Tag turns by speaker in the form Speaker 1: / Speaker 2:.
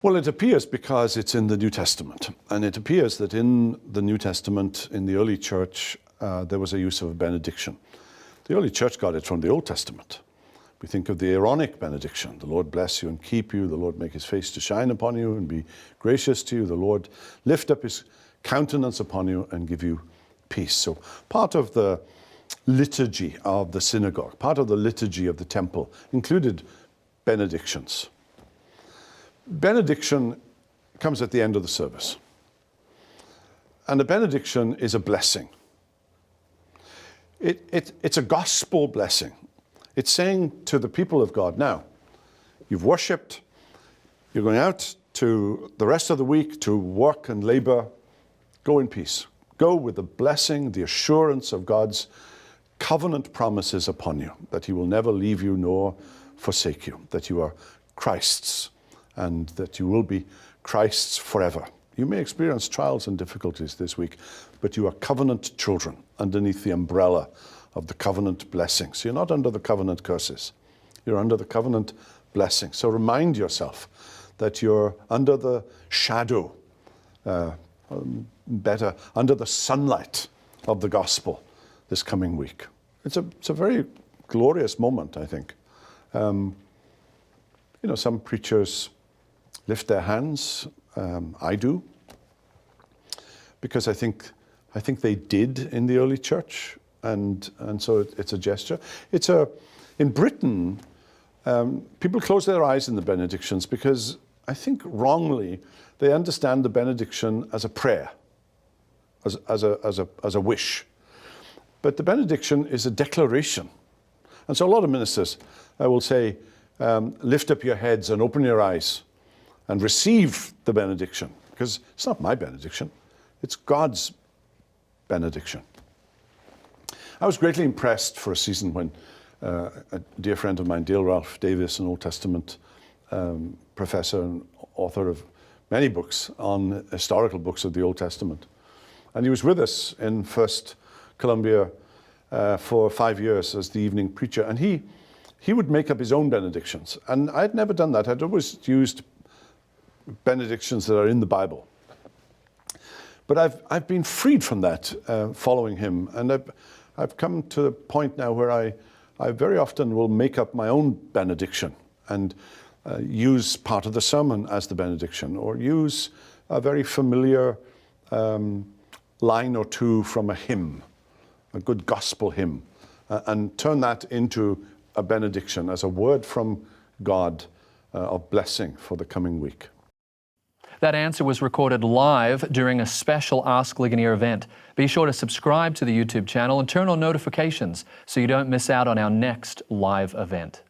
Speaker 1: Well, it appears because it's in the New Testament. And it appears that in the New Testament, in the early church, there was a use of a benediction. The early church got it from the Old Testament. We think of the Aaronic benediction. The Lord bless you and keep you. The Lord make his face to shine upon you and be gracious to you. The Lord lift up his countenance upon you and give you peace. So part of the liturgy of the synagogue, part of the liturgy of the temple included benedictions. Benediction comes at the end of the service. And a benediction is a blessing. It's a gospel blessing. It's saying to the people of God, now, you've worshipped, you're going out to the rest of the week to work and labor, go in peace. Go with the blessing, the assurance of God's covenant promises upon you, that he will never leave you nor forsake you, that you are Christ's, and that you will be Christ's forever. You may experience trials and difficulties this week, but you are covenant children underneath the umbrella of the covenant blessings. You're not under the covenant curses. You're under the covenant blessing. So remind yourself that you're under the shadow, better, under the sunlight of the gospel this coming week. It's a very glorious moment, I think. Some preachers lift their hands. I do, because I think they did in the early church, and so it's a gesture. In Britain, people close their eyes in the benedictions because I think wrongly they understand the benediction as a prayer, as a wish. But the benediction is a declaration. And so a lot of ministers will say, lift up your heads and open your eyes and receive the benediction. Because it's not my benediction, it's God's benediction. I was greatly impressed for a season when a dear friend of mine, Dale Ralph Davis, an Old Testament professor and author of many books on historical books of the Old Testament. And he was with us in First Columbia for 5 years as the evening preacher. And he would make up his own benedictions. And I'd never done that. I'd always used benedictions that are in the Bible. But I've been freed from that following him. And I've come to the point now where I very often will make up my own benediction and use part of the sermon as the benediction, or use a very familiar line or two from a hymn, a good gospel hymn, and turn that into a benediction as a word from God of blessing for the coming week.
Speaker 2: That answer was recorded live during a special Ask Ligonier event. Be sure to subscribe to the YouTube channel and turn on notifications so you don't miss out on our next live event.